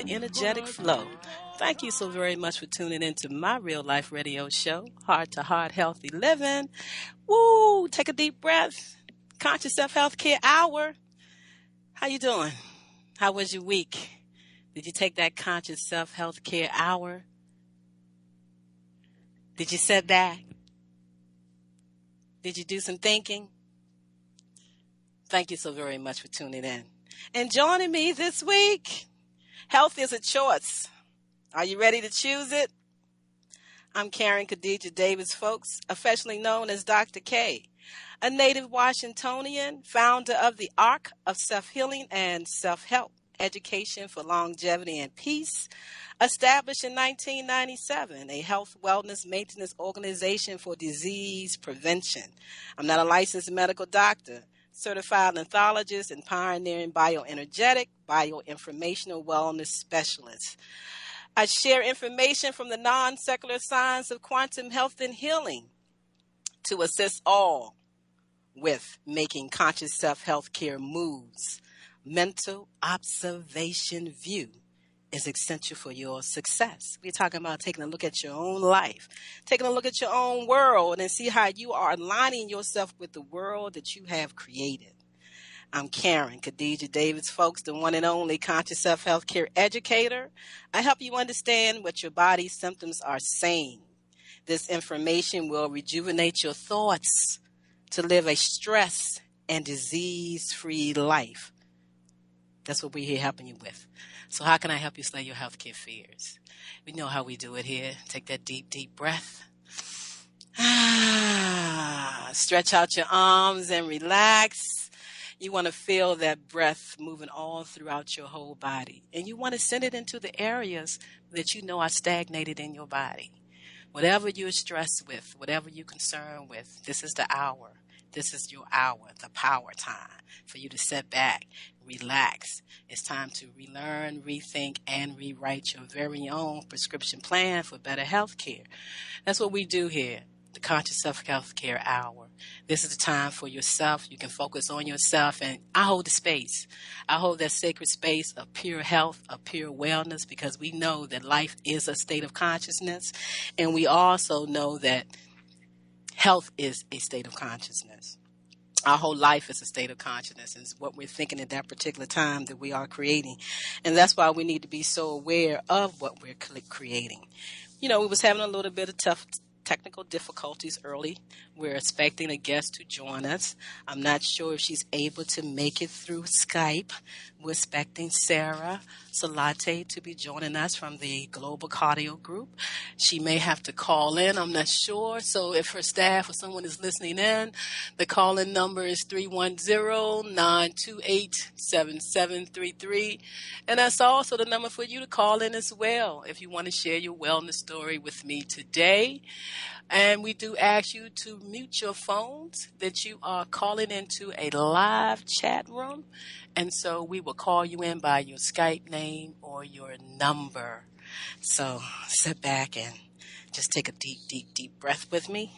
Energetic flow. Thank you so very much for tuning into my real life radio show, Heart to Heart Healthy Living. Woo! Take a deep breath. Conscious Self Health Care Hour. How you doing? How was your week? Did you take that Conscious Self Health Care Hour? Did you sit back? Did you do some thinking? Thank you so very much for tuning in. And joining me this week, health is a choice. Are you ready to choose it? I'm Karen Khadija Davis-Foulks, affectionately known as Dr. K, a native Washingtonian, founder of the Arc of Self-Healing and Self-Help Education for Longevity and Peace, established in 1997, a health wellness maintenance organization for disease prevention. I'm not a licensed medical doctor, certified anthologist and pioneering bioenergetic, bioinformational wellness specialist. I share information from the non-secular science of quantum health and healing to assist all with making conscious self-health care moves. Mental observation view is essential for your success. We're talking about taking a look at your own life, taking a look at your own world and see how you are aligning yourself with the world that you have created. I'm Karen Khadija Davis-Foulks, the one and only conscious self-health care educator. I help you understand what your body's symptoms are saying. This information will rejuvenate your thoughts to live a stress and disease-free life. That's what we're here helping you with. So how can I help you slay your healthcare fears? We know how we do it here. Take that deep, deep breath. Stretch out your arms and relax. You want to feel that breath moving all throughout your whole body. And you want to send it into the areas that you know are stagnated in your body. Whatever you're stressed with, whatever you're concerned with, this is the hour. This is your hour, the power time for you to sit back, relax. It's time to relearn, rethink, and rewrite your very own prescription plan for better health care. That's what we do here, the Conscious Self-Health Care Hour. This is the time for yourself. You can focus on yourself, and I hold the space. I hold that sacred space of pure health, of pure wellness, because we know that life is a state of consciousness, and we also know that health is a state of consciousness. Our whole life is a state of consciousness. It's what we're thinking at that particular time that we are creating. And that's why we need to be so aware of what we're creating. You know, we was having a little bit of tough technical difficulties early. We're expecting a guest to join us. I'm not sure if she's able to make it through Skype, We're expecting Sara Soulati to be joining us from the Global Cardio Group. She may have to call in, I'm not sure. So if her staff or someone is listening in, the call-in number is 310-928-7733. And that's also the number for you to call in as well if you want to share your wellness story with me today. And we do ask you to mute your phones, that you are calling into a live chat room. And so we will call you in by your Skype name or your number. So sit back and just take a deep, deep, deep breath with me.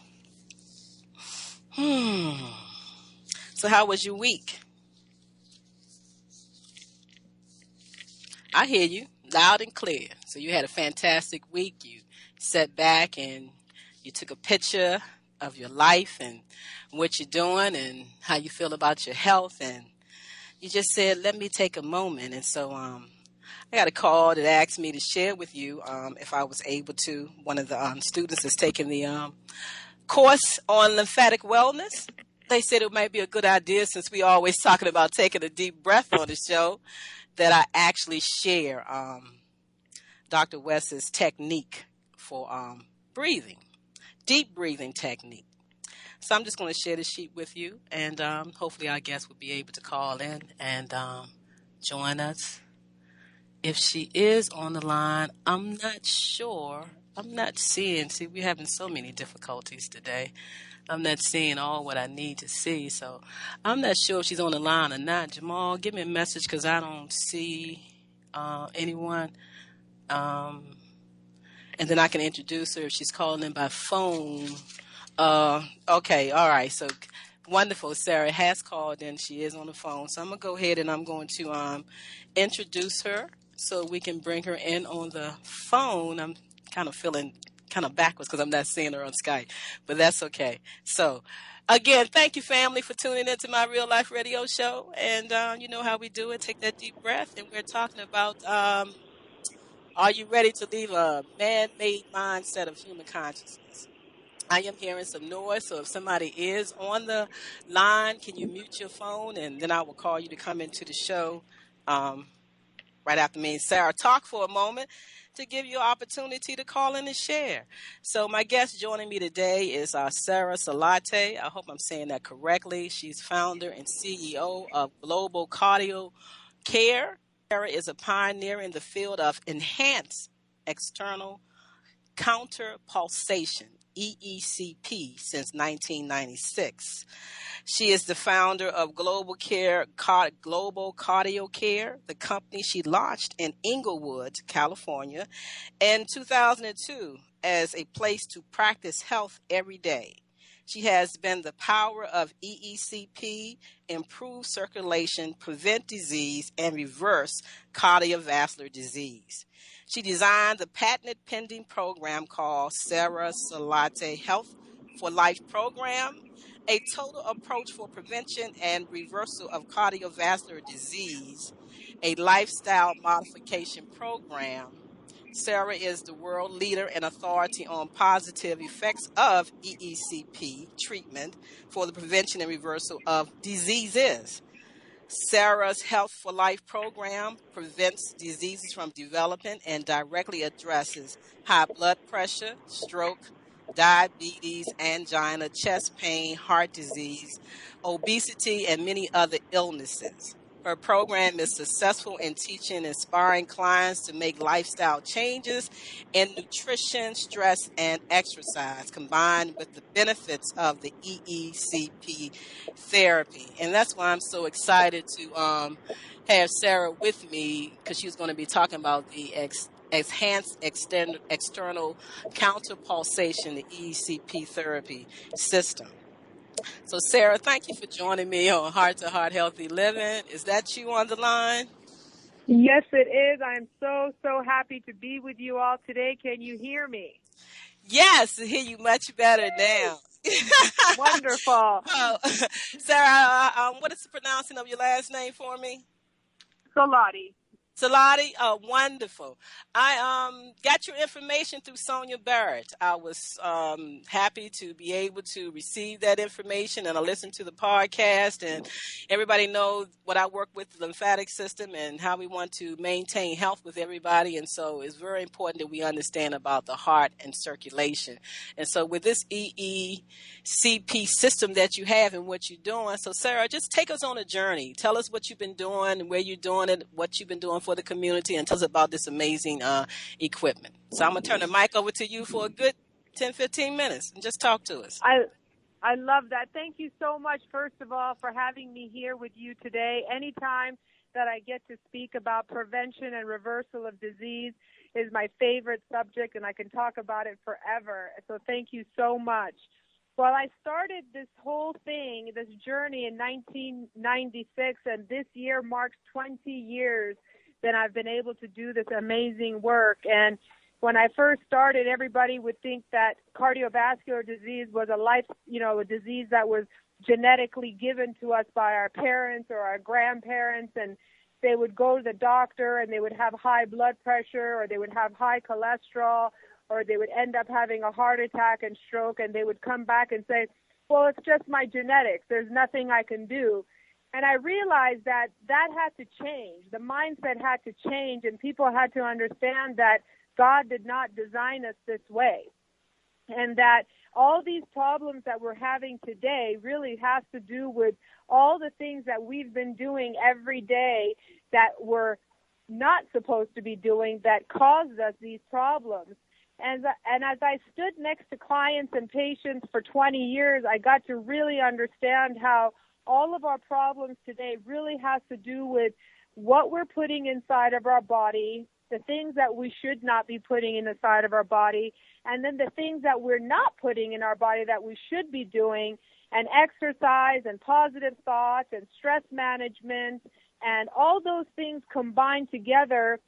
So how was your week? I hear you loud and clear. So you had a fantastic week. You sat back and you took a picture of your life and what you're doing and how you feel about your health. And you just said, let me take a moment. And so I got a call that asked me to share with you if I was able to. One of the students is taking the course on lymphatic wellness. They said it might be a good idea, since we always talking about taking a deep breath on the show, that I actually share Dr. West's technique for breathing, deep breathing technique. So I'm just going to share the sheet with you, and hopefully our guest will be able to call in and join us. If she is on the line, I'm not sure. I'm not seeing. See, we're having so many difficulties today. I'm not seeing all what I need to see, so I'm not sure if she's on the line or not. Jamal, give me a message, because I don't see anyone. And then I can introduce her if she's calling in by phone. Okay, all right. So wonderful. Sara has called in. She is on the phone. So I'm going to go ahead and I'm going to introduce her so we can bring her in on the phone. I'm kind of feeling kind of backwards because I'm not seeing her on Skype, but that's okay. So again, thank you, family, for tuning into my real life radio show. And you know how we do it. Take that deep breath. And we're talking about, are you ready to leave a man-made mindset of human consciousness? I am hearing some noise, so if somebody is on the line, can you mute your phone? And then I will call you to come into the show right after me and Sara talk for a moment to give you an opportunity to call in and share. So my guest joining me today is Sara Soulati. I hope I'm saying that correctly. She's founder and CEO of Global Cardio Care. Sara is a pioneer in the field of enhanced external counter pulsation, EECP, since 1996. She is the founder of Global Cardio Care, the company she launched in Inglewood, California, in 2002 as a place to practice health every day. She has been the power of EECP, improve circulation, prevent disease, and reverse cardiovascular disease. She designed the patented pending program called Sara Soulati Health for Life program, a total approach for prevention and reversal of cardiovascular disease, a lifestyle modification program. Sara is the world leader and authority on positive effects of EECP treatment for the prevention and reversal of diseases. Sara's Health for Life program prevents diseases from developing and directly addresses high blood pressure, stroke, diabetes, angina, chest pain, heart disease, obesity, and many other illnesses. Her program is successful in teaching inspiring clients to make lifestyle changes in nutrition, stress, and exercise, combined with the benefits of the EECP therapy. And that's why I'm so excited to have Sara with me, because she's going to be talking about the enhanced external counter pulsation, the EECP therapy system. So, Sara, thank you for joining me on Heart to Heart Healthy Living. Is that you on the line? Yes, it is. I'm so happy to be with you all today. Can you hear me? Yes, I hear you much better now. Wonderful. Well, Sara, what is the pronouncing of your last name for me? Soulati. Soulati, wonderful. I got your information through Sonia Barrett. I was happy to be able to receive that information, and I listened to the podcast. And everybody knows what I work with, the lymphatic system, and how we want to maintain health with everybody. And so it's very important that we understand about the heart and circulation. And so with this EECP system that you have and what you're doing, so Sarah, just take us on a journey. Tell us what you've been doing and where you're doing it, what you've been doing for the community, and tell us about this amazing equipment. So I'm going to turn the mic over to you for a good 10, 15 minutes and just talk to us. I love that. Thank you so much, first of all, for having me here with you today. Anytime that I get to speak about prevention and reversal of disease is my favorite subject, and I can talk about it forever. So thank you so much. Well, I started this whole thing, this journey in 1996, and this year marks 20 years that I've been able to do this amazing work. And when I first started, everybody would think that cardiovascular disease was a disease that was genetically given to us by our parents or our grandparents, and they would go to the doctor and they would have high blood pressure, or they would have high cholesterol, or they would end up having a heart attack and stroke, and they would come back and say, well, it's just my genetics. There's nothing I can do. And I realized that had to change. The mindset had to change, and people had to understand that God did not design us this way, and that all these problems that we're having today really has to do with all the things that we've been doing every day that we're not supposed to be doing that caused us these problems. And as I stood next to clients and patients for 20 years, I got to really understand how all of our problems today really has to do with what we're putting inside of our body, the things that we should not be putting inside of our body, and then the things that we're not putting in our body that we should be doing, and exercise and positive thoughts and stress management, and all those things combined together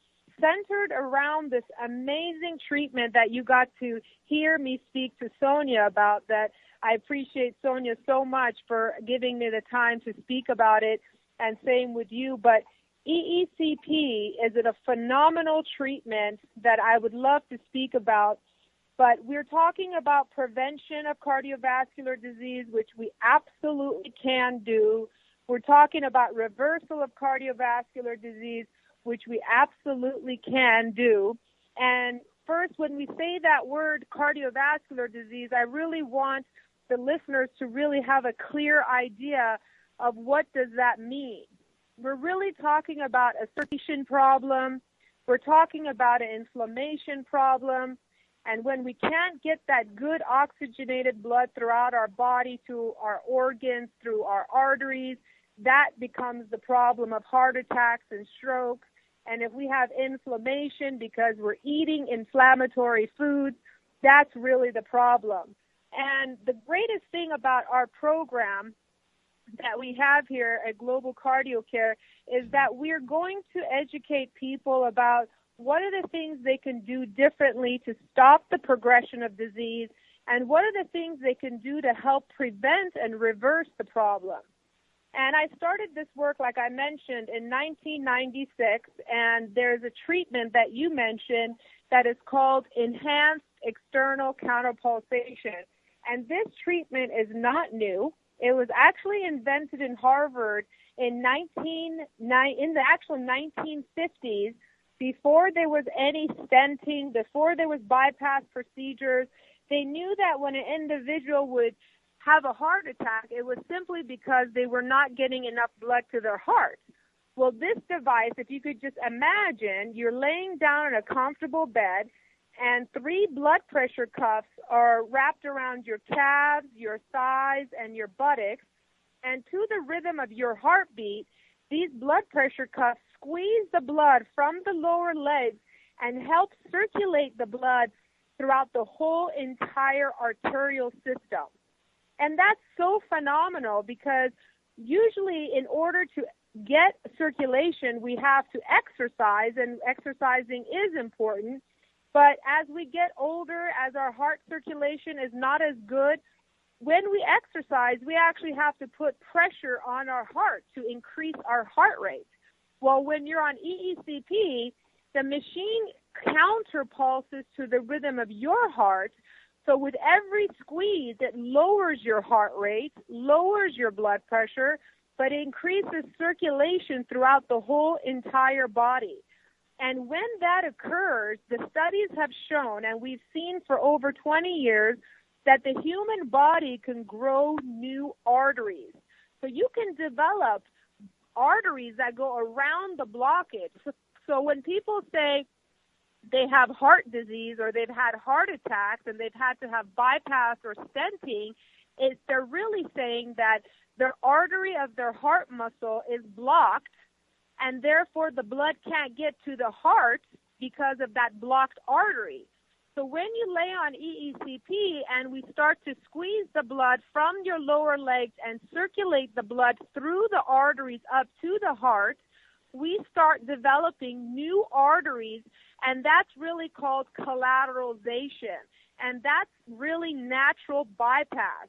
centered around this amazing treatment that you got to hear me speak to Sonia about. That I appreciate Sonia so much for giving me the time to speak about it, and same with you. But EECP is a phenomenal treatment that I would love to speak about. But we're talking about prevention of cardiovascular disease, which we absolutely can do. We're talking about reversal of cardiovascular disease, which we absolutely can do. And first, when we say that word cardiovascular disease, I really want the listeners to really have a clear idea of what does that mean. We're really talking about a circulation problem. We're talking about an inflammation problem. And when we can't get that good oxygenated blood throughout our body, to our organs, through our arteries, that becomes the problem of heart attacks and strokes. And if we have inflammation because we're eating inflammatory foods, that's really the problem. And the greatest thing about our program that we have here at Global Cardio Care is that we're going to educate people about what are the things they can do differently to stop the progression of disease, and what are the things they can do to help prevent and reverse the problem. And I started this work, like I mentioned, in 1996, and there's a treatment that you mentioned that is called enhanced external counterpulsation. And this treatment is not new. It was actually invented in Harvard in the actual 1950s, before there was any stenting, before there was bypass procedures. They knew that when an individual would have a heart attack, it was simply because they were not getting enough blood to their heart. Well, this device, if you could just imagine, you're laying down in a comfortable bed, and 3 blood pressure cuffs are wrapped around your calves, your thighs, and your buttocks. And to the rhythm of your heartbeat, these blood pressure cuffs squeeze the blood from the lower legs and help circulate the blood throughout the whole entire arterial system. And that's so phenomenal, because usually in order to get circulation, we have to exercise, and exercising is important. But as we get older, as our heart circulation is not as good, when we exercise, we actually have to put pressure on our heart to increase our heart rate. Well, when you're on EECP, the machine counterpulses to the rhythm of your heart. So with every squeeze, it lowers your heart rate, lowers your blood pressure, but increases circulation throughout the whole entire body. And when that occurs, the studies have shown, and we've seen for over 20 years, that the human body can grow new arteries. So you can develop arteries that go around the blockage. So when people say they have heart disease or they've had heart attacks and they've had to have bypass or stenting, they're really saying that their artery of their heart muscle is blocked, and therefore the blood can't get to the heart because of that blocked artery. So when you lay on EECP and we start to squeeze the blood from your lower legs and circulate the blood through the arteries up to the heart, we start developing new arteries, and that's really called collateralization. And that's really natural bypass.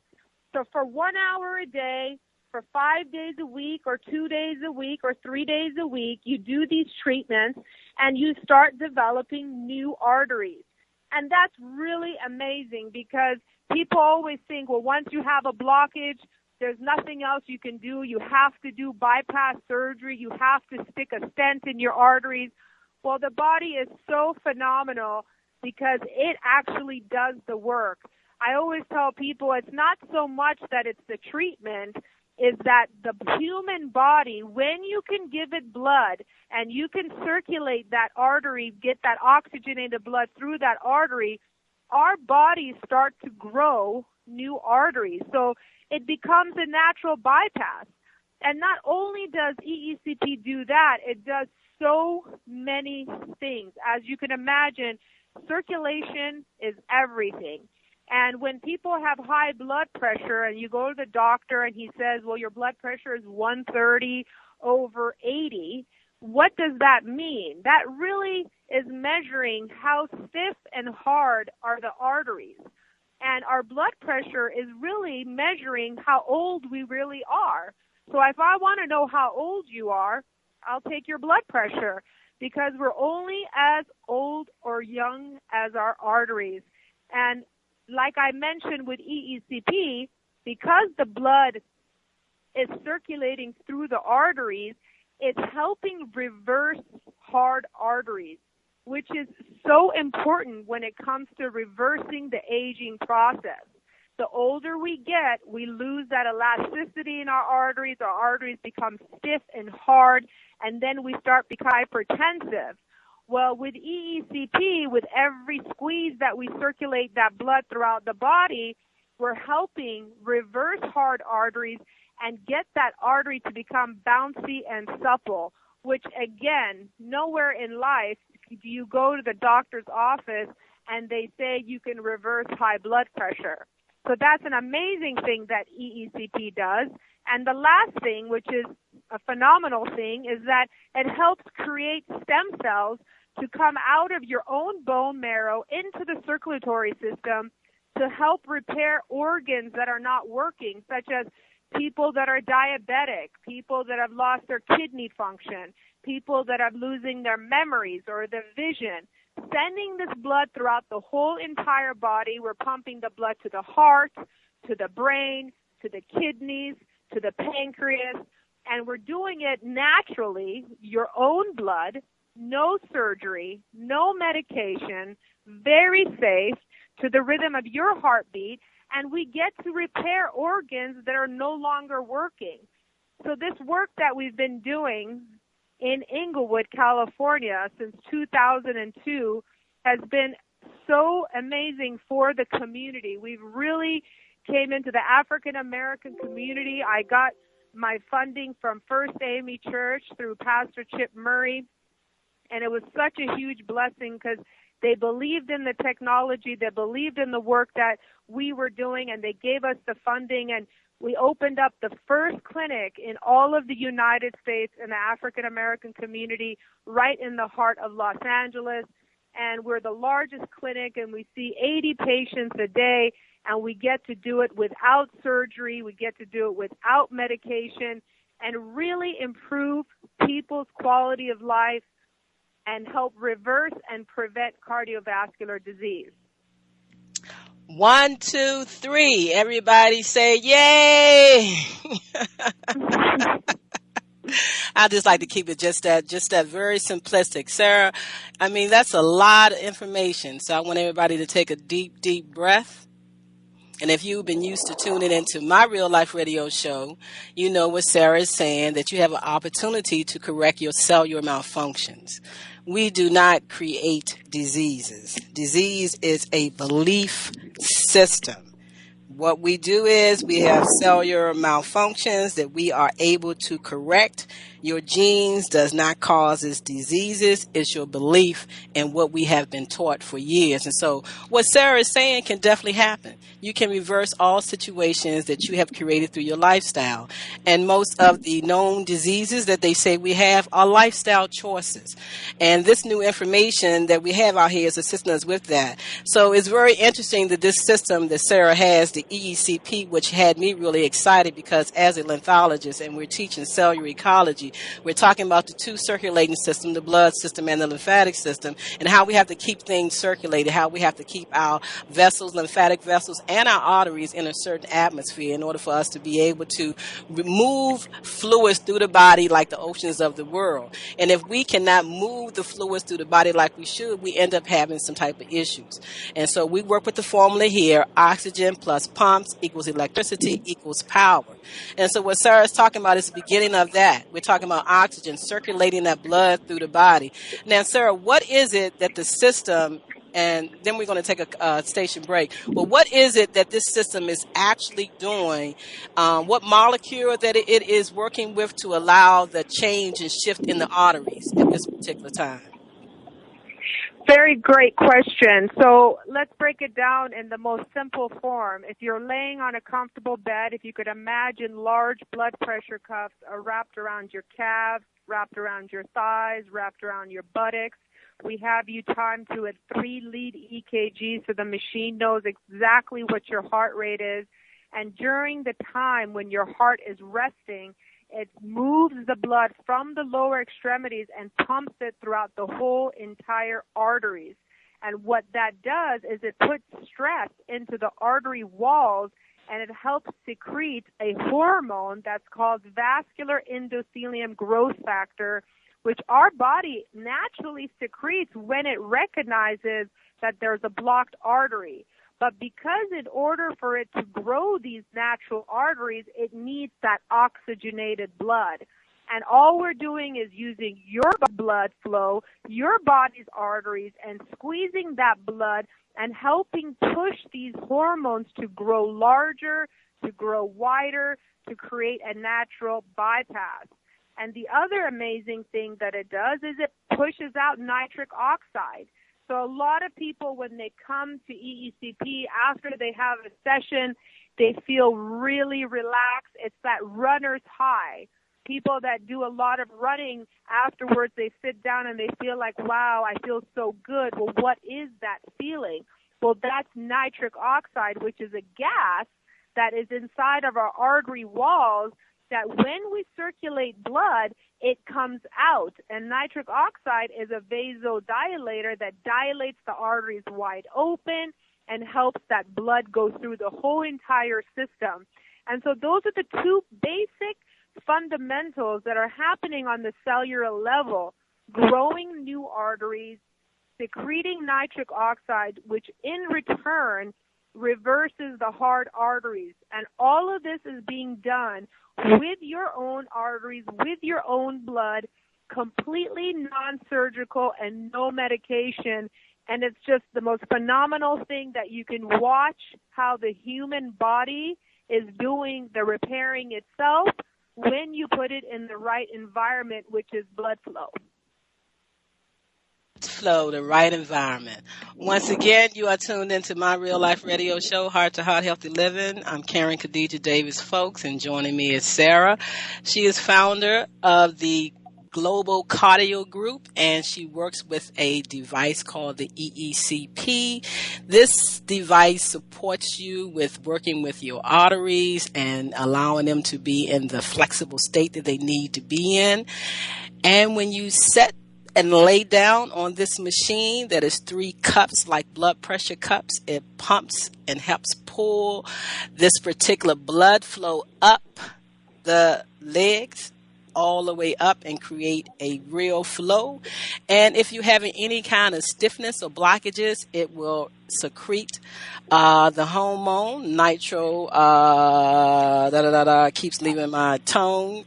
So for 1 hour a day, for 5 days a week or 2 days a week or 3 days a week, you do these treatments and you start developing new arteries. And that's really amazing because people always think, well, once you have a blockage, there's nothing else you can do. You have to do bypass surgery. You have to stick a stent in your arteries. Well, the body is so phenomenal because it actually does the work. I always tell people it's not so much that it's the treatment, is that the human body, when you can give it blood and you can circulate that artery, get that oxygenated blood through that artery, our bodies start to grow new arteries. So it becomes a natural bypass. And not only does EECP do that, it does so many things. As you can imagine, circulation is everything. And when people have high blood pressure and you go to the doctor and he says, well, your blood pressure is 130/80, what does that mean? That really is measuring how stiff and hard are the arteries. And our blood pressure is really measuring how old we really are. So if I want to know how old you are, I'll take your blood pressure because we're only as old or young as our arteries. And like I mentioned with EECP, because the blood is circulating through the arteries, it's helping reverse hard arteries, which is so important when it comes to reversing the aging process. The older we get, we lose that elasticity in our arteries become stiff and hard, and then we start becoming hypertensive. Well, with EECP, with every squeeze that we circulate that blood throughout the body, we're helping reverse hard arteries and get that artery to become bouncy and supple, which, again, nowhere in life do you go to the doctor's office and they say you can reverse high blood pressure. So that's an amazing thing that EECP does. And the last thing, which is a phenomenal thing, is that it helps create stem cells to come out of your own bone marrow into the circulatory system to help repair organs that are not working, such as people that are diabetic, people that have lost their kidney function, people that are losing their memories or their vision. Sending this blood throughout the whole entire body, we're pumping the blood to the heart, to the brain, to the kidneys, to the pancreas, and we're doing it naturally, your own blood, no surgery, no medication, very safe, to the rhythm of your heartbeat, and we get to repair organs that are no longer working. So this work that we've been doing in Inglewood, California since 2002 has been so amazing for the community. We've really came into the African American community. I got my funding from First AME Church through Pastor Chip Murray, and it was such a huge blessing because they believed in the technology, they believed in the work that we were doing, and they gave us the funding, and we opened up the first clinic in all of the United States in the African American community right in the heart of Los Angeles. And we're the largest clinic, and we see 80 patients a day, and we get to do it without surgery. We get to do it without medication. and really improve people's quality of life and help reverse and prevent cardiovascular disease. 1, 2, 3. Everybody say yay. I just like to keep it just that very simplistic. Sarah, I mean, that's a lot of information. So I want everybody to take a deep, deep breath. And if you've been used to tuning into my real life radio show, you know what Sarah is saying, that you have an opportunity to correct your cellular malfunctions. We do not create diseases. Disease is a belief system. What we do is we have cellular malfunctions that we are able to correct. Your genes does not cause its diseases. It's your belief in what we have been taught for years. And so what Sarah is saying can definitely happen. You can reverse all situations that you have created through your lifestyle. And most of the known diseases that they say we have are lifestyle choices. And this new information that we have out here is assisting us with that. So it's very interesting that this system that Sarah has, the EECP, which had me really excited because as a lymphologist and we're teaching cellular ecology, we're talking about the two circulating systems, the blood system and the lymphatic system, and how we have to keep things circulated, how we have to keep our vessels, lymphatic vessels, and our arteries in a certain atmosphere in order for us to be able to remove fluids through the body like the oceans of the world. And if we cannot move the fluids through the body like we should, we end up having some type of issues. And so we work with the formula here: oxygen plus pumps equals electricity equals power. And so what Sarah's talking about is the beginning of that. We're talking about oxygen circulating that blood through the body. Now, Sarah, what is it that the system, and then we're going to take a station break, but what is it that this system is actually doing? What molecule that it is working with to allow the change and shift in the arteries at this particular time? Very great question. So let's break it down in the most simple form. If you're laying on a comfortable bed, if you could imagine large blood pressure cuffs are wrapped around your calves, wrapped around your thighs, wrapped around your buttocks. We have you timed to a 3-lead EKG so the machine knows exactly what your heart rate is. And during the time when your heart is resting, it moves the blood from the lower extremities and pumps it throughout the whole entire arteries. And what that does is it puts stress into the artery walls, and it helps secrete a hormone that's called vascular endothelium growth factor, which our body naturally secretes when it recognizes that there's a blocked artery. But because in order for it to grow these natural arteries, it needs that oxygenated blood. And all we're doing is using your blood flow, your body's arteries, and squeezing that blood and helping push these hormones to grow larger, to grow wider, to create a natural bypass. And the other amazing thing that it does is it pushes out nitric oxide. So a lot of people, when they come to EECP, after they have a session, they feel really relaxed. It's that runner's high. People that do a lot of running, afterwards they sit down and they feel like, wow, I feel so good. Well, what is that feeling? Well, that's nitric oxide, which is a gas that is inside of our artery walls that when we circulate blood, it comes out. And nitric oxide is a vasodilator that dilates the arteries wide open and helps that blood go through the whole entire system. And so those are the two basic fundamentals that are happening on the cellular level: growing new arteries, secreting nitric oxide, which in return reverses the hard arteries. And all of this is being done with your own arteries, with your own blood, completely non-surgical and no medication. And it's just the most phenomenal thing that you can watch how the human body is doing the repairing itself when you put it in the right environment, which is blood flow. Flow, the right environment. Once again, you are tuned into my real life radio show, Heart to Heart Healthy Living. I'm Karen Khadija Davis-Foulks, and joining me is Sarah. She is founder of the global cardio group, and she works with a device called the EECP. This device supports you with working with your arteries and allowing them to be in the flexible state that they need to be in. And when you set and lay down on this machine that is 3 cups, like blood pressure cups, it pumps and helps pull this particular blood flow up the legs all the way up and create a real flow. And if you're having any kind of stiffness or blockages, it will secrete the hormone nitro keeps leaving my tongue.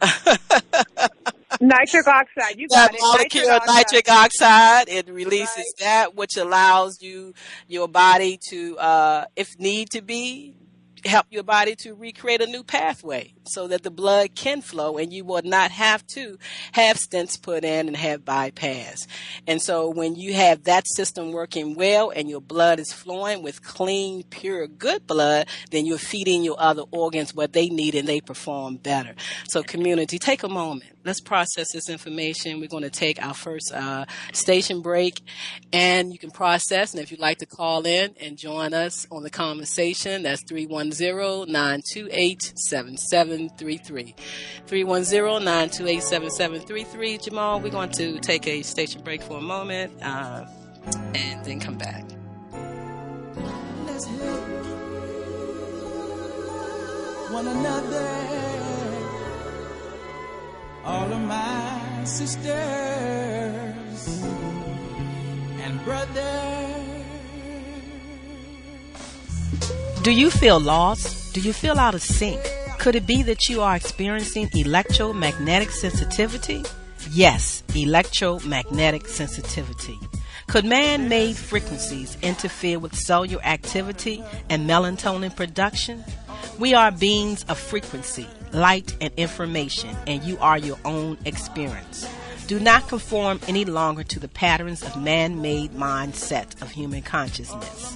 Nitric oxide, you That got it. molecule of nitric oxide, it releases that, which allows your body to, if need to be, help your body to recreate a new pathway so that the blood can flow and you will not have to have stents put in and have bypass. And so when you have that system working well and your blood is flowing with clean, pure, good blood, then you're feeding your other organs what they need and they perform better. So community, take a moment. Let's process this information. We're going to take our first station break, and you can process. And if you'd like to call in and join us on the conversation, that's 310-928-7733. 310-928-7733. Jamal, we're going to take a station break for a moment and then come back. Let's help one another. All of my sisters and brothers. Do you feel lost? Do you feel out of sync? Could it be that you are experiencing electromagnetic sensitivity? Yes, electromagnetic sensitivity. Could man-made frequencies interfere with cellular activity and melatonin production? We are beings of frequency, light, and information, and you are your own experience. Do not conform any longer to the patterns of man-made mindset of human consciousness.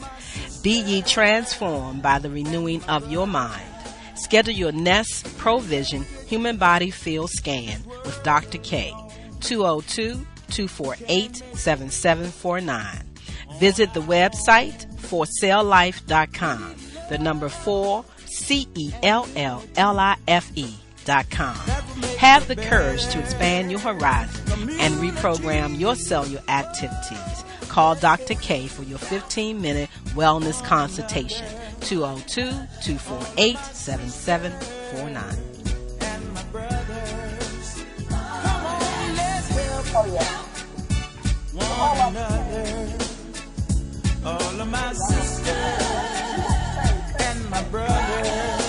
Be ye transformed by the renewing of your mind. Schedule your Nest Provision Human Body Field Scan with Dr. K, 202-248-7749. Visit the website forcelllife.com. The number 4, CELLLIFE.com. Have the courage to expand your horizon and reprogram your cellular activities. Call Dr. K for your 15-minute wellness consultation. 202-248-7749. All of my sisters and my brothers.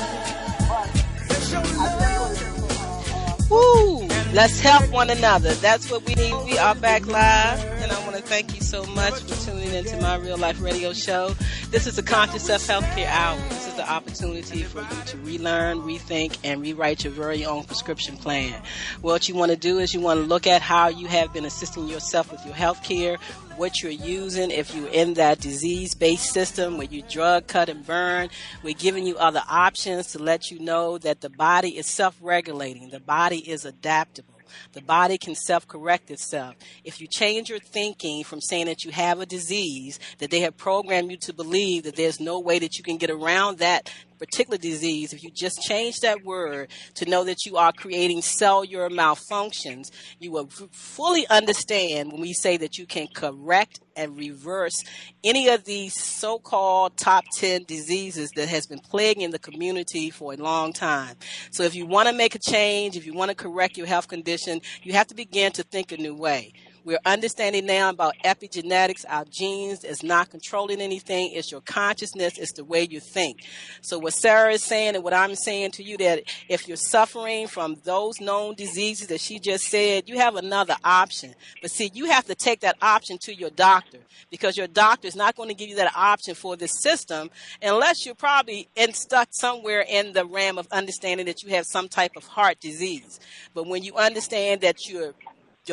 Woo! Let's help one another. That's what we need. We are back live, and I want to thank you so much for tuning into my Real Life Radio show. This is the Conscious Self Healthcare Hour. This is the opportunity for you to relearn, rethink, and rewrite your very own prescription plan. What you want to do is you want to look at how you have been assisting yourself with your health care, what you're using. If you're in that disease-based system where you drug, cut, and burn, we're giving you other options to let you know that the body is self-regulating. The body is adaptable. The body can self-correct itself. If you change your thinking from saying that you have a disease, that they have programmed you to believe that there's no way that you can get around that particular disease, if you just change that word to know that you are creating cellular malfunctions, you will fully understand when we say that you can correct and reverse any of these so-called top 10 diseases that has been plaguing the community for a long time. So if you want to make a change, if you want to correct your health condition, you have to begin to think a new way. We're understanding now about epigenetics. Our genes is not controlling anything. It's your consciousness. It's the way you think. So what Sarah is saying and what I'm saying to you, that if you're suffering from those known diseases that she just said, you have another option. But see, you have to take that option to your doctor, because your doctor is not going to give you that option for this system unless you're probably stuck somewhere in the realm of understanding that you have some type of heart disease. But when you understand that your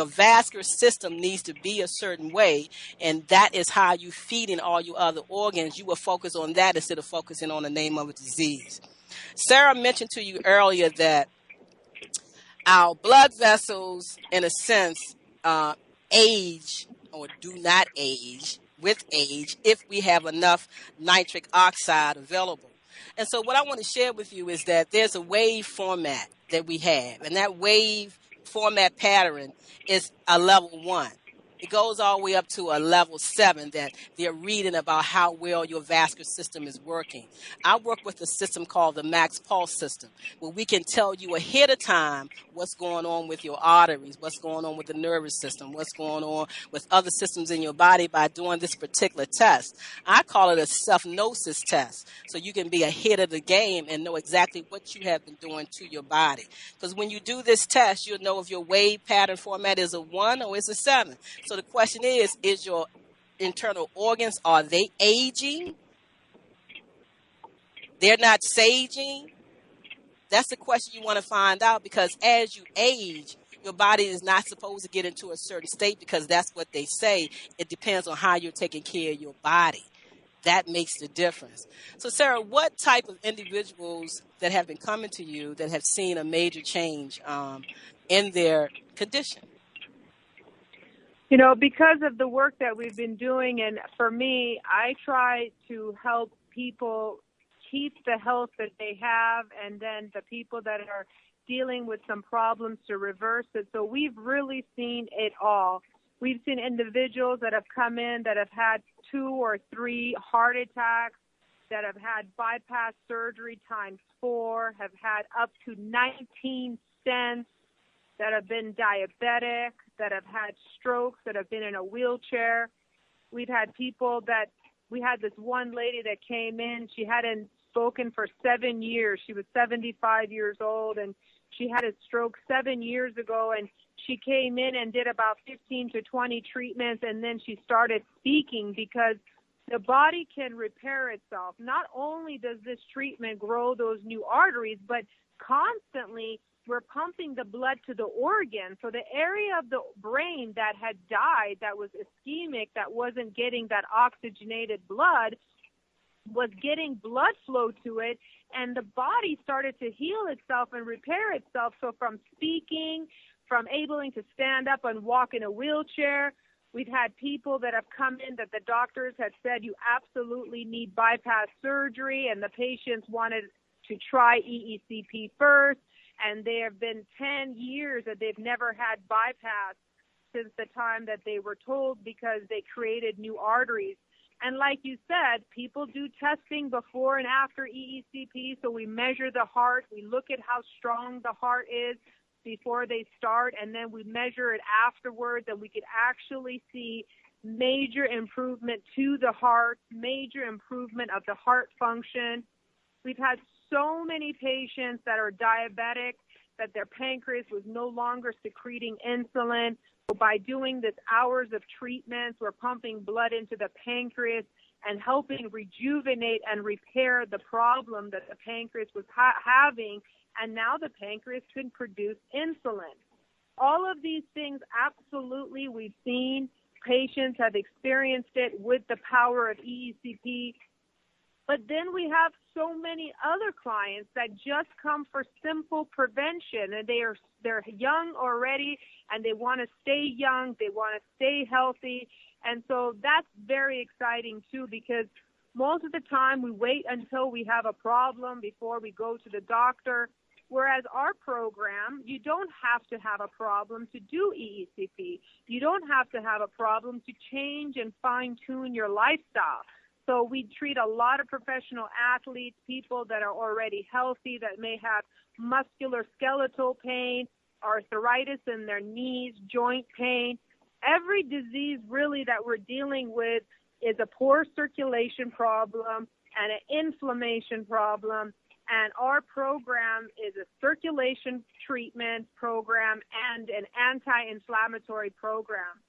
vascular system needs to be a certain way, and that is how you feed in all your other organs, you will focus on that instead of focusing on the name of a disease. Sarah mentioned to you earlier that Our blood vessels, in a sense, age or do not age with age if we have enough nitric oxide available. And so what I want to share with you is that there's a wave format that we have, and that wave format pattern is a level 1. It goes all the way up to a level 7 that they're reading about how well your vascular system is working. I work with a system called the Max Pulse system, where we can tell you ahead of time what's going on with your arteries, what's going on with the nervous system, what's going on with other systems in your body by doing this particular test. I call it a self-gnosis test, so you can be ahead of the game and know exactly what you have been doing to your body. Because when you do this test, you'll know if your wave pattern format is a 1 or is a 7. So the question is your internal organs, are they aging? They're not saging? That's the question you want to find out, because as you age, your body is not supposed to get into a certain state, because that's what they say. It depends on how you're taking care of your body. That makes the difference. So, Sarah, what type of individuals that have been coming to you that have seen a major change in their condition? You know, because of the work that we've been doing, and for me, I try to help people keep the health that they have, and then the people that are dealing with some problems to reverse it. So we've really seen it all. We've seen individuals that have come in that have had 2 or 3 heart attacks, that have had bypass surgery times 4, have had up to 19 stents, that have been diabetic, that have had strokes, that have been in a wheelchair. We've had people we had this one lady that came in, she hadn't spoken for 7 years. She was 75 years old, and she had a stroke 7 years ago, and she came in and did about 15 to 20 treatments, and then she started speaking, because the body can repair itself. Not only does this treatment grow those new arteries, but constantly we're pumping the blood to the organ. So the area of the brain that had died, that was ischemic, that wasn't getting that oxygenated blood, was getting blood flow to it, and the body started to heal itself and repair itself. So from speaking, from able to stand up and walk in a wheelchair, we've had people that have come in that the doctors had said you absolutely need bypass surgery, and the patients wanted to try EECP first, and there have been 10 years that they've never had bypass since the time that they were told, because they created new arteries. And like you said, people do testing before and after EECP, so we measure the heart, we look at how strong the heart is before they start, and then we measure it afterwards, and we could actually see major improvement to the heart, major improvement of the heart function. We've had so many patients that are diabetic, that their pancreas was no longer secreting insulin. So by doing this hours of treatments, we're pumping blood into the pancreas and helping rejuvenate and repair the problem that the pancreas was having, and now the pancreas can produce insulin. All of these things, absolutely, we've seen. Patients have experienced it with the power of EECP. But then we have so many other clients that just come for simple prevention, and they're young already, and they want to stay young, they want to stay healthy. And so that's very exciting too, because most of the time we wait until we have a problem before we go to the doctor. Whereas our program, you don't have to have a problem to do EECP. You don't have to have a problem to change and fine-tune your lifestyle. So we treat a lot of professional athletes, people that are already healthy, that may have musculoskeletal pain, arthritis in their knees, joint pain. Every disease really that we're dealing with is a poor circulation problem and an inflammation problem. And our program is a circulation treatment program and an anti-inflammatory program.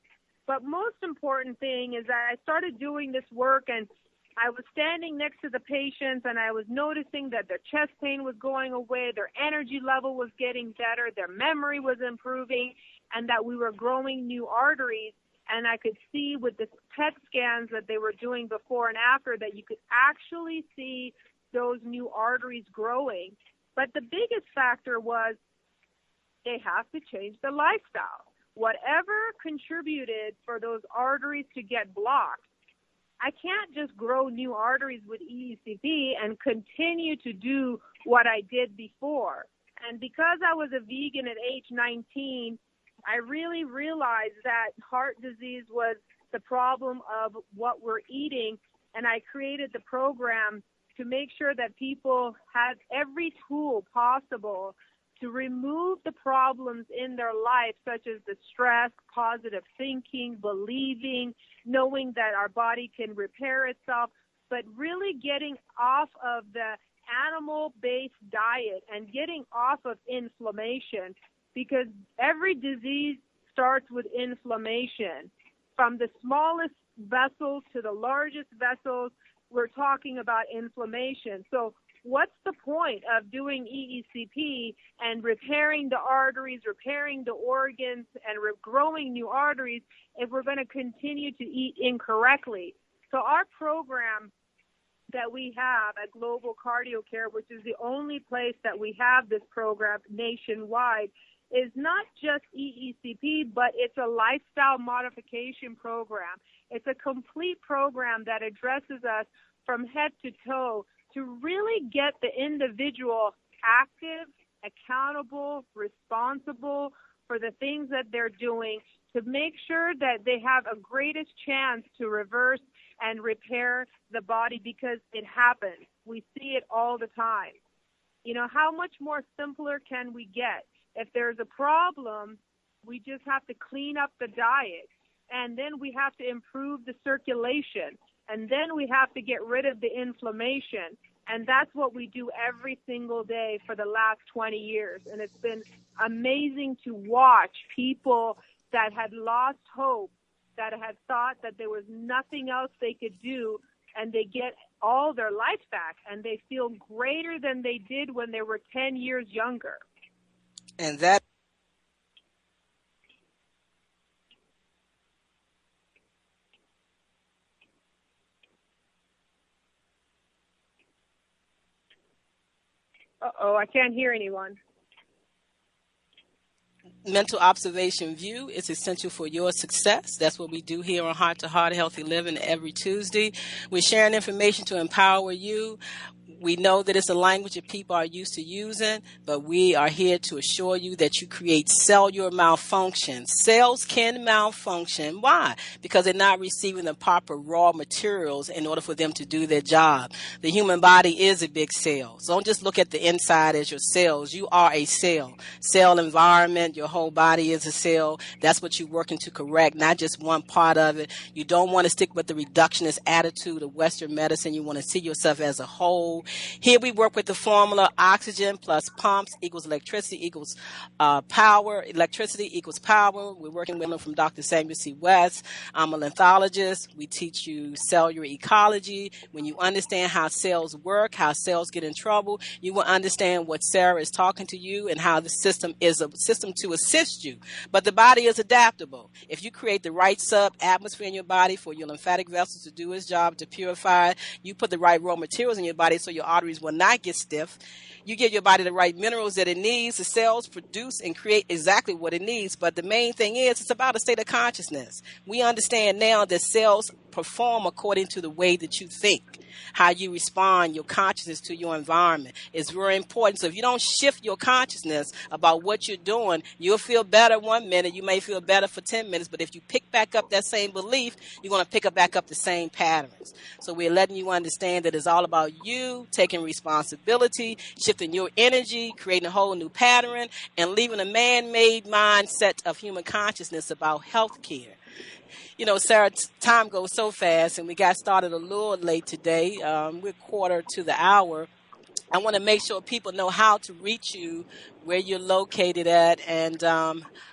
But most important thing is that I started doing this work, and I was standing next to the patients, and I was noticing that their chest pain was going away, their energy level was getting better, their memory was improving, and that we were growing new arteries. And I could see with the PET scans that they were doing before and after that you could actually see those new arteries growing. But the biggest factor was they have to change the lifestyle. Whatever contributed for those arteries to get blocked, I can't just grow new arteries with EECP and continue to do what I did before. And because I was a vegan at age 19, I really realized that heart disease was the problem of what we're eating, and I created the program to make sure that people had every tool possible to remove the problems in their life, such as the stress, positive thinking, believing, knowing that our body can repair itself, but really getting off of the animal-based diet and getting off of inflammation, because every disease starts with inflammation. From the smallest vessels to the largest vessels, we're talking about inflammation. So what's the point of doing EECP and repairing the arteries, repairing the organs, and growing new arteries if we're going to continue to eat incorrectly? So our program that we have at Global Cardio Care, which is the only place that we have this program nationwide, is not just EECP, but it's a lifestyle modification program. It's a complete program that addresses us from head to toe to really get the individual active, accountable, responsible for the things that they're doing, to make sure that they have a greatest chance to reverse and repair the body, because it happens. We see it all the time. You know, how much more simpler can we get? If there's a problem, we just have to clean up the diet, and then we have to improve the circulation, and then we have to get rid of the inflammation. And that's what we do every single day for the last 20 years. And it's been amazing to watch people that had lost hope, that had thought that there was nothing else they could do, and they get all their life back, and they feel greater than they did when they were 10 years younger. And that Uh-oh, I can't hear anyone. mental observation view is essential for your success. That's what we do here on Heart to Heart Healthy Living every Tuesday. We're sharing information to empower you. We know that it's a language that people are used to using, but we are here to assure you that you create cellular malfunction. Cells can malfunction. Why? Because they're not receiving the proper raw materials in order for them to do their job. The human body is a big cell. So don't just look at the inside as your cells. You are a cell. Cell environment, your whole body is a cell. That's what you're working to correct, not just one part of it. You don't want to stick with the reductionist attitude of Western medicine. You want to see yourself as a whole. Here we work with the formula: oxygen plus pumps equals electricity equals power. Electricity equals power. We're working with them from Dr. Samuel C. West. I'm a lenthologist. We teach you cellular ecology. When you understand how cells work, how cells get in trouble, you will understand what Sarah is talking to you and how the system is a system to assist you. But the body is adaptable. If you create the right sub-atmosphere in your body for your lymphatic vessels to do its job, to purify, you put the right raw materials in your body so your arteries will not get stiff. You give your body the right minerals that it needs. The cells produce and create exactly what it needs. But the main thing is, it's about a state of consciousness. We understand now that cells perform according to the way that you think, how you respond, your consciousness to your environment is very important. So if you don't shift your consciousness about what you're doing, you'll feel better 1 minute. You may feel better for 10 minutes. But if you pick back up that same belief, you're going to pick up back up the same patterns. So we're letting you understand that it's all about you taking responsibility, shifting your energy, creating a whole new pattern, and leaving a man-made mindset of human consciousness about health care. You know, Sarah, time goes so fast, and we got started a little late today. We're quarter to the hour. I want to make sure people know how to reach you, where you're located at, and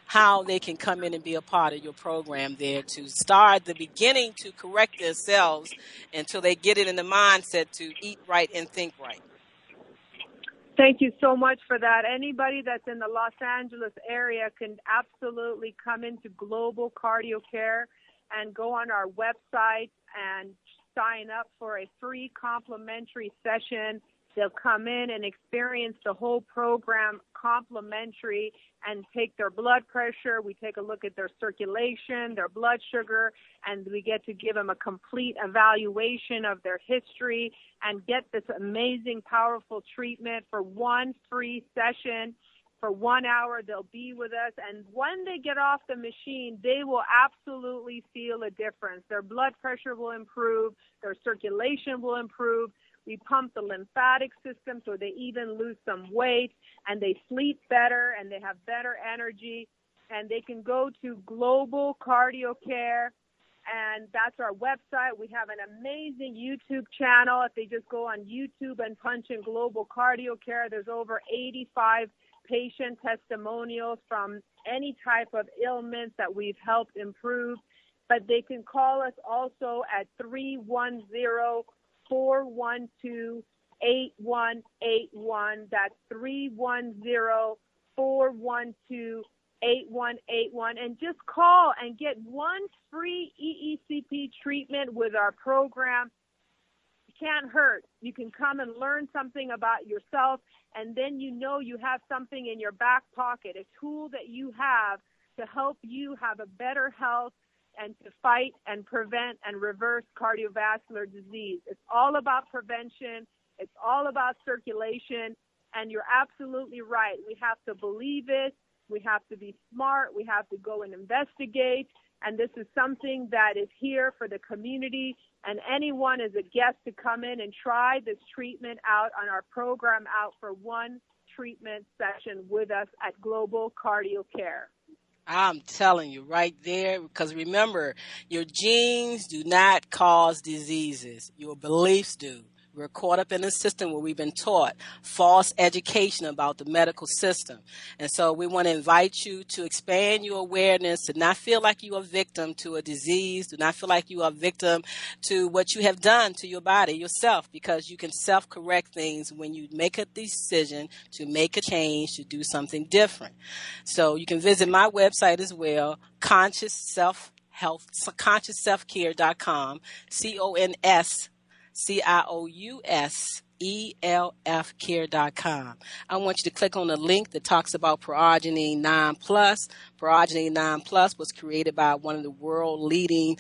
how they can come in and be a part of your program there to start the beginning to correct themselves until they get it in the mindset to eat right and think right. Thank you so much for that. Anybody that's in the Los Angeles area can absolutely come into Global Cardio Care and go on our website and sign up for a free complimentary session They'll come in and experience the whole program complimentary and take their blood pressure. We take a look at their circulation, their blood sugar, and we get to give them a complete evaluation of their history and get this amazing, powerful treatment for one free session. For 1 hour, they'll be with us. And when they get off the machine, they will absolutely feel a difference. Their blood pressure will improve. Their circulation will improve. We pump the lymphatic system so they even lose some weight, and they sleep better, and they have better energy. And they can go to Global Cardio Care, and that's our website. We have an amazing YouTube channel. If they just go on YouTube and punch in Global Cardio Care, there's over 85 patient testimonials from any type of ailments that we've helped improve. But they can call us also at 310-412-8181. That's 310-412-8181. And just call and get one free EECP treatment with our program. It can't hurt. You can come and learn something about yourself, and then you know you have something in your back pocket, a tool that you have to help you have a better health and to fight and prevent and reverse cardiovascular disease. It's all about prevention. It's all about circulation. And you're absolutely right. We have to believe it. We have to be smart. We have to go and investigate. And this is something that is here for the community. And anyone is a guest to come in and try this treatment out on our program out for one treatment session with us at Global Cardio Care. I'm telling you right there, because remember, your genes do not cause diseases. Your beliefs do. We're caught up in a system where we've been taught false education about the medical system. And so we want to invite you to expand your awareness, to not feel like you are a victim to a disease, to not feel like you are a victim to what you have done to your body yourself, because you can self-correct things when you make a decision to make a change, to do something different. So you can visit my website as well, consciousselfcare.com, CONSCIOUSELFcare.com. I want you to click on the link that talks about Proagenine 9 Plus. Proagenine 9 Plus was created by one of the world leading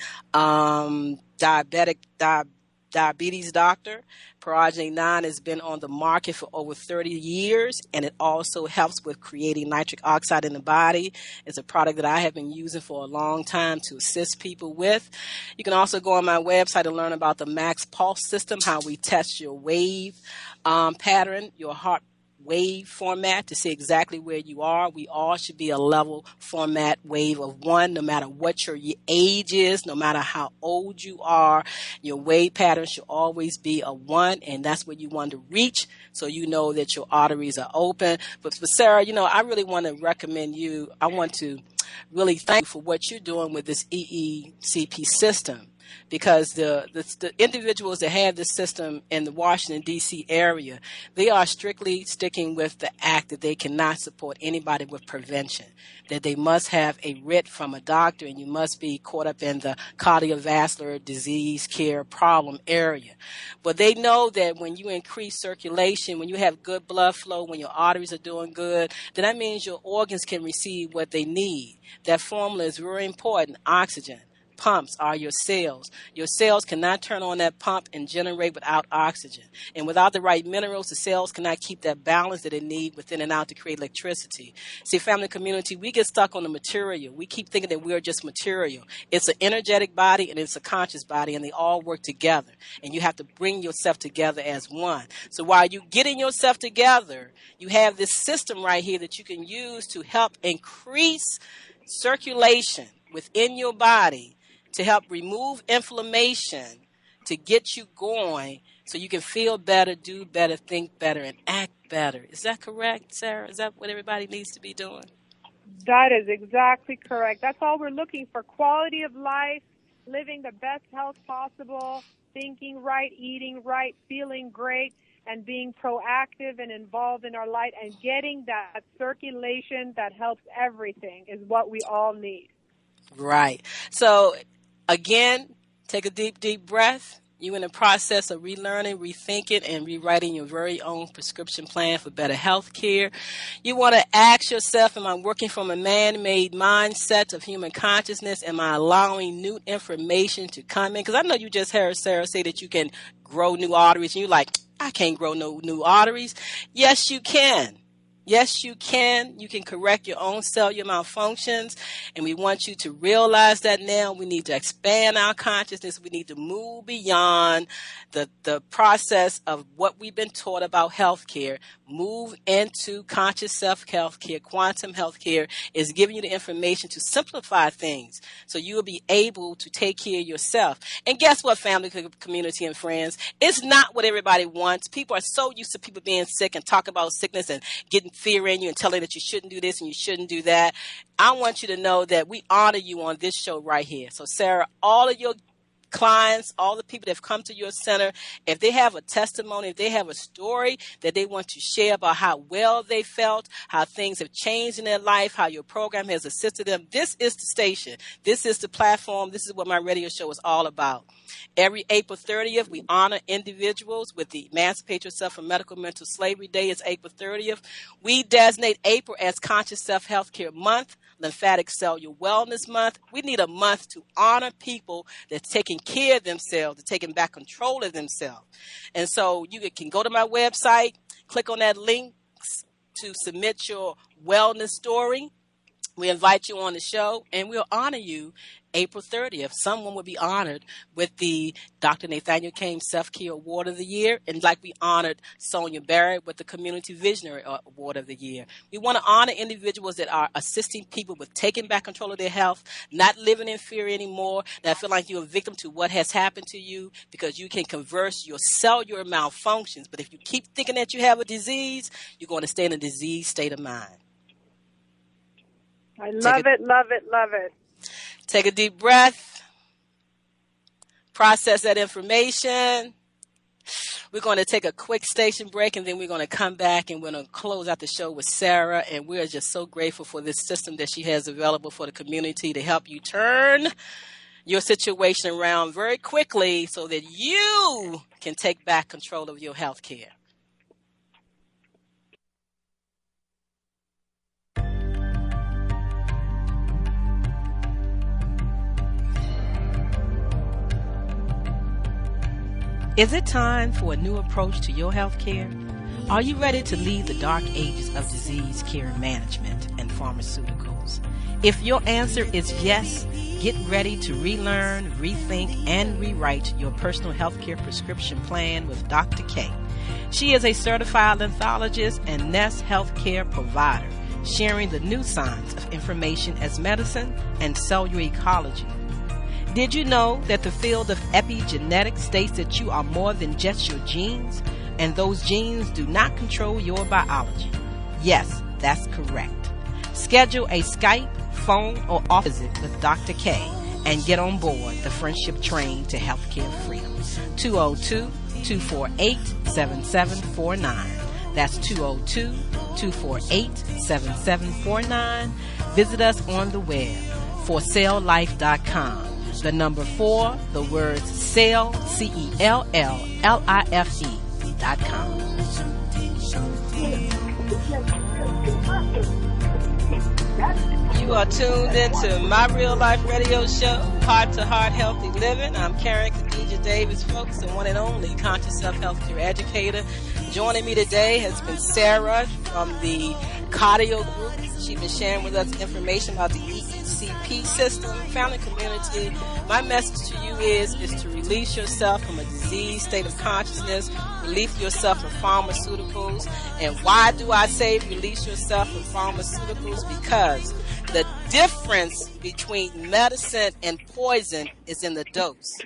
diabetes doctor. Proagenine 9 has been on the market for over 30 years, and it also helps with creating nitric oxide in the body. It's a product that I have been using for a long time to assist people with. You can also go on my website and learn about the Max Pulse system, how we test your wave pattern, your heart wave format to see exactly where you are. We all should be a level format wave of 1, no matter what your age is, no matter how old you are. Your wave pattern should always be a 1, and that's where you want to reach, so you know that your arteries are open. But Sarah, I really want to recommend you. I want to really thank you for what you're doing with this EECP system, because the individuals that have this system in the Washington, D.C. area, they are strictly sticking with the act that they cannot support anybody with prevention, that they must have a writ from a doctor, and you must be caught up in the cardiovascular disease care problem area. But they know that when you increase circulation, when you have good blood flow, when your arteries are doing good, then that means your organs can receive what they need. That formula is very important, oxygen. Pumps are your cells. Your cells cannot turn on that pump and generate without oxygen. And without the right minerals, the cells cannot keep that balance that they need within and out to create electricity. See, family community, we get stuck on the material. We keep thinking that we're just material. It's an energetic body and it's a conscious body, and they all work together. And you have to bring yourself together as one. So while you're getting yourself together, you have this system right here that you can use to help increase circulation within your body, to help remove inflammation, to get you going so you can feel better, do better, think better, and act better. Is that correct, Sarah? Is that what everybody needs to be doing? That is exactly correct. That's all we're looking for: quality of life, living the best health possible, thinking right, eating right, feeling great, and being proactive and involved in our life, and getting that circulation that helps everything is what we all need. Right. So, again, take a deep, deep breath. You're in the process of relearning, rethinking, and rewriting your very own prescription plan for better health care. You want to ask yourself, am I working from a man-made mindset of human consciousness? Am I allowing new information to come in? Because I know you just heard Sarah say that you can grow new arteries, and you're like, I can't grow no new arteries. Yes, you can. Yes, you can. You can correct your own cellular malfunctions. And we want you to realize that now. We need to expand our consciousness. We need to move beyond the process of what we've been taught about healthcare. Move into conscious self-healthcare. Quantum healthcare is giving you the information to simplify things so you will be able to take care of yourself. And guess what, family, community, and friends? It's not what everybody wants. People are so used to people being sick and talk about sickness and getting fear in you and telling that you shouldn't do this and you shouldn't do that. I want you to know that we honor you on this show right here. So, Sarah, all of your clients, all the people that have come to your center, if they have a testimony, if they have a story that they want to share about how well they felt, how things have changed in their life, how your program has assisted them, this is the station. This is the platform. This is what my radio show is all about. Every April 30th, we honor individuals with the Emancipate Yourself from Medical Mental Slavery Day. Is April 30th. We designate April as Conscious Self-Healthcare Month, Lymphatic Cellular Wellness Month. We need a month to honor people that's taking care of themselves, that's taking back control of themselves. And so you can go to my website, click on that link to submit your wellness story. We invite you on the show, and we'll honor you April 30th. Someone will be honored with the Dr. Nathaniel Kane Self-Care Award of the Year, and like we honored Sonia Barrett with the Community Visionary Award of the Year. We want to honor individuals that are assisting people with taking back control of their health, not living in fear anymore, that feel like you're a victim to what has happened to you, because you can converse your cellular malfunctions. But if you keep thinking that you have a disease, you're going to stay in a diseased state of mind. I love it, love it, love it. Take a deep breath. Process that information. We're going to take a quick station break, and then we're going to come back and we're going to close out the show with Sarah. And we're just so grateful for this system that she has available for the community to help you turn your situation around very quickly so that you can take back control of your health care. Is it time for a new approach to your health care? Are you ready to leave the dark ages of disease care management and pharmaceuticals? If your answer is yes, get ready to relearn, rethink, and rewrite your personal health care prescription plan with Dr. K. She is a certified lymphologist and Nest healthcare provider, sharing the new science of information as medicine and cellular ecology. Did you know that the field of epigenetics states that you are more than just your genes, and those genes do not control your biology? Yes, that's correct. Schedule a Skype, phone, or office visit with Dr. K and get on board the friendship train to healthcare freedom. 202-248-7749. That's 202-248-7749. Visit us on the web, forselllife.com. The number 4, the words sell, CELLLIFE.com. You are tuned into my real life radio show, Heart to Heart Healthy Living. I'm Karen Khadija Davis-Foulks, the one and only conscious self-healthcare educator. Joining me today has been Sarah from the Cardio Group. She's been sharing with us information about the EECP system, family community. My message to you is to release yourself from a diseased state of consciousness, release yourself from pharmaceuticals. And why do I say release yourself from pharmaceuticals? Because the difference between medicine and poison is in the dose.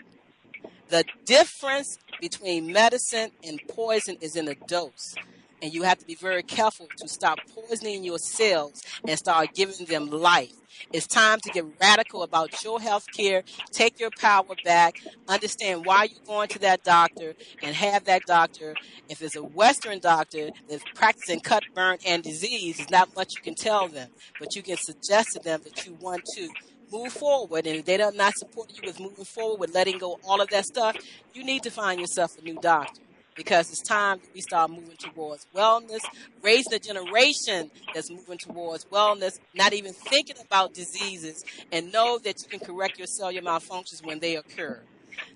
The difference between medicine and poison is in the dose. And you have to be very careful to stop poisoning your cells and start giving them life. It's time to get radical about your health care. Take your power back. Understand why you're going to that doctor, and have that doctor. If it's a Western doctor that's practicing cut, burn, and disease, there's not much you can tell them. But you can suggest to them that you want to move forward. And if they're not supporting you with moving forward, with letting go all of that stuff, you need to find yourself a new doctor. Because it's time that we start moving towards wellness, raising a generation that's moving towards wellness, not even thinking about diseases, and know that you can correct your cellular malfunctions when they occur.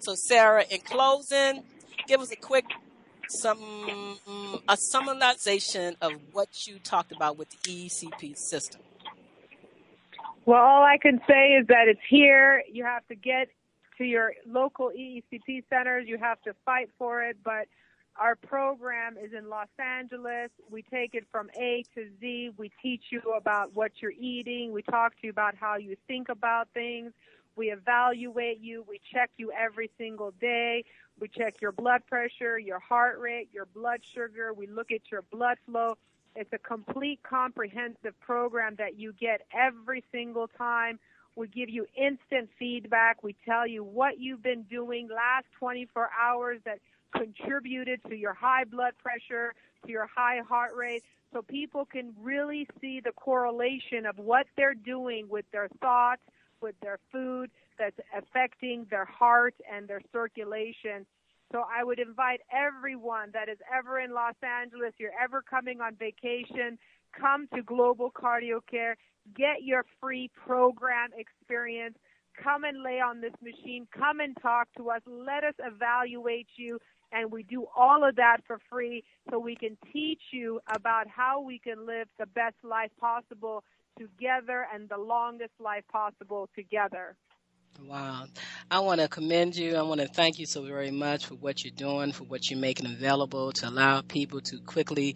So, Sarah, in closing, give us a quick a summarization of what you talked about with the EECP system. Well, all I can say is that it's here. You have to get to your local EECP centers. You have to fight for it, but our program is in Los Angeles. We take it from A to Z. We teach you about what you're eating. We talk to you about how you think about things. We evaluate you. We check you every single day. We check your blood pressure, your heart rate, your blood sugar. We look at your blood flow. It's a complete, comprehensive program that you get every single time. We give you instant feedback. We tell you what you've been doing last 24 hours that contributed to your high blood pressure, to your high heart rate, so people can really see the correlation of what they're doing with their thoughts, with their food that's affecting their heart and their circulation. So I would invite everyone that is ever in Los Angeles, you're ever coming on vacation, come to Global Cardio Care, get your free program experience, come and lay on this machine, come and talk to us, let us evaluate you, and we do all of that for free so we can teach you about how we can live the best life possible together and the longest life possible together. Wow. I want to commend you. I want to thank you so very much for what you're doing, for what you're making available to allow people to quickly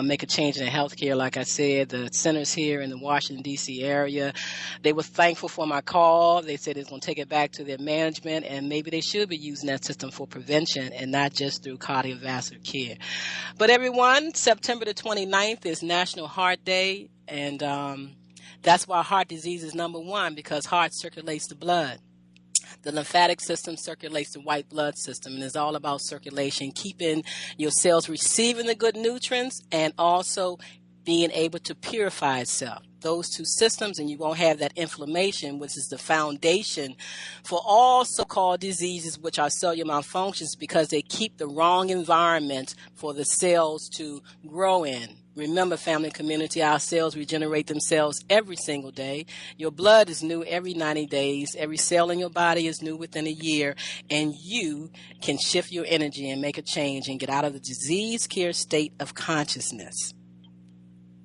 make a change in healthcare. Like I said, the centers here in the Washington, D.C. area, they were thankful for my call. They said it's going to take it back to their management, and maybe they should be using that system for prevention and not just through cardiovascular care. But everyone, September the 29th is National Heart Day, and that's why heart disease is number one, because heart circulates the blood. The lymphatic system circulates the white blood system, and it's all about circulation, keeping your cells receiving the good nutrients and also being able to purify itself. Those two systems, and you won't have that inflammation, which is the foundation for all so-called diseases, which are cellular malfunctions, because they keep the wrong environment for the cells to grow in. Remember, family community, our cells regenerate themselves every single day. Your blood is new every 90 days. Every cell in your body is new within a year. And you can shift your energy and make a change and get out of the disease care state of consciousness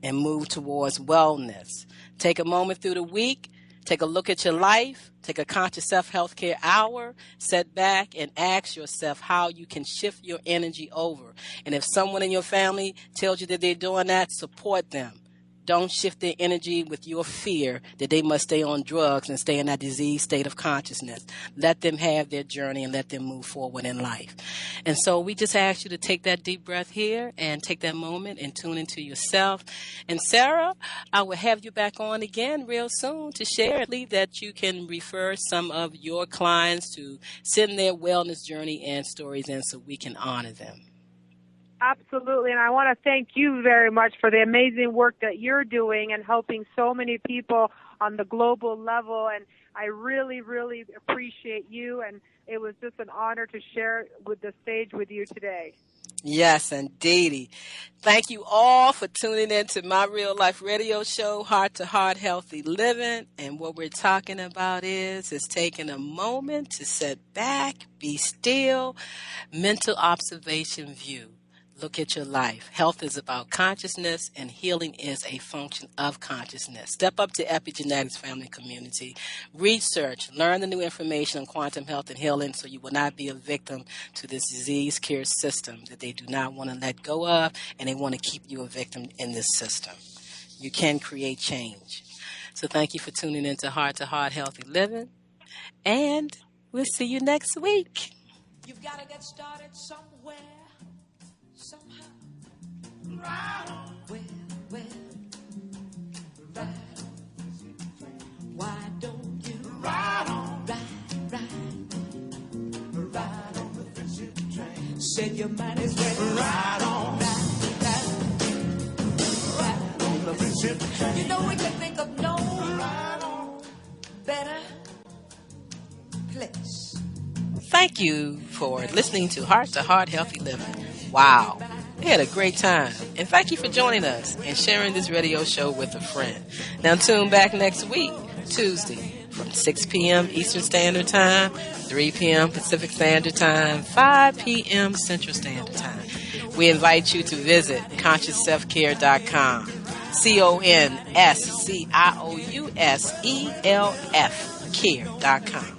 and move towards wellness. Take a moment through the week. Take a look at your life. Take a conscious self-health care hour. Sit back and ask yourself how you can shift your energy over. And if someone in your family tells you that they're doing that, support them. Don't shift their energy with your fear that they must stay on drugs and stay in that disease state of consciousness. Let them have their journey and let them move forward in life. And so we just ask you to take that deep breath here and take that moment and tune into yourself. And Sarah, I will have you back on again real soon to share that you can refer some of your clients to send their wellness journey and stories in so we can honor them. Absolutely, and I want to thank you very much for the amazing work that you're doing and helping so many people on the global level, and I really, really appreciate you, and it was just an honor to share with the stage with you today. Yes, indeedy. Thank you all for tuning in to my real life radio show, Heart to Heart Healthy Living, and what we're talking about is taking a moment to sit back, be still, mental observation view. Look at your life. Health is about consciousness, and healing is a function of consciousness. Step up to epigenetics, family community. Research, learn the new information on quantum health and healing so you will not be a victim to this disease care system that they do not want to let go of, and they want to keep you a victim in this system. You can create change. So thank you for tuning in to Heart Healthy Living, and we'll see you next week. You've got to get started somewhere. Somehow, right on, well, right on. Why don't you ride on, ride on the friendship train? Said your mind is ready, ride on, ride on the friendship train. You know we can think of no ride on better thank you for listening to Heart to Heart Healthy Living. Wow. We had a great time. And thank you for joining us and sharing this radio show with a friend. Now tune back next week, Tuesday, from 6 p.m. Eastern Standard Time, 3 p.m. Pacific Standard Time, 5 p.m. Central Standard Time. We invite you to visit ConsciousSelfCare.com, ConsciousSelf care.com,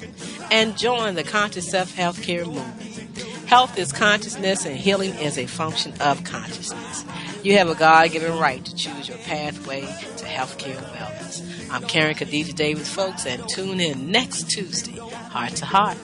and join the Conscious Self Healthcare movement. Health is consciousness and healing is a function of consciousness. You have a God-given right to choose your pathway to healthcare wellness. I'm Karen Khadijah Davis-Foulks, and tune in next Tuesday, Heart to Heart.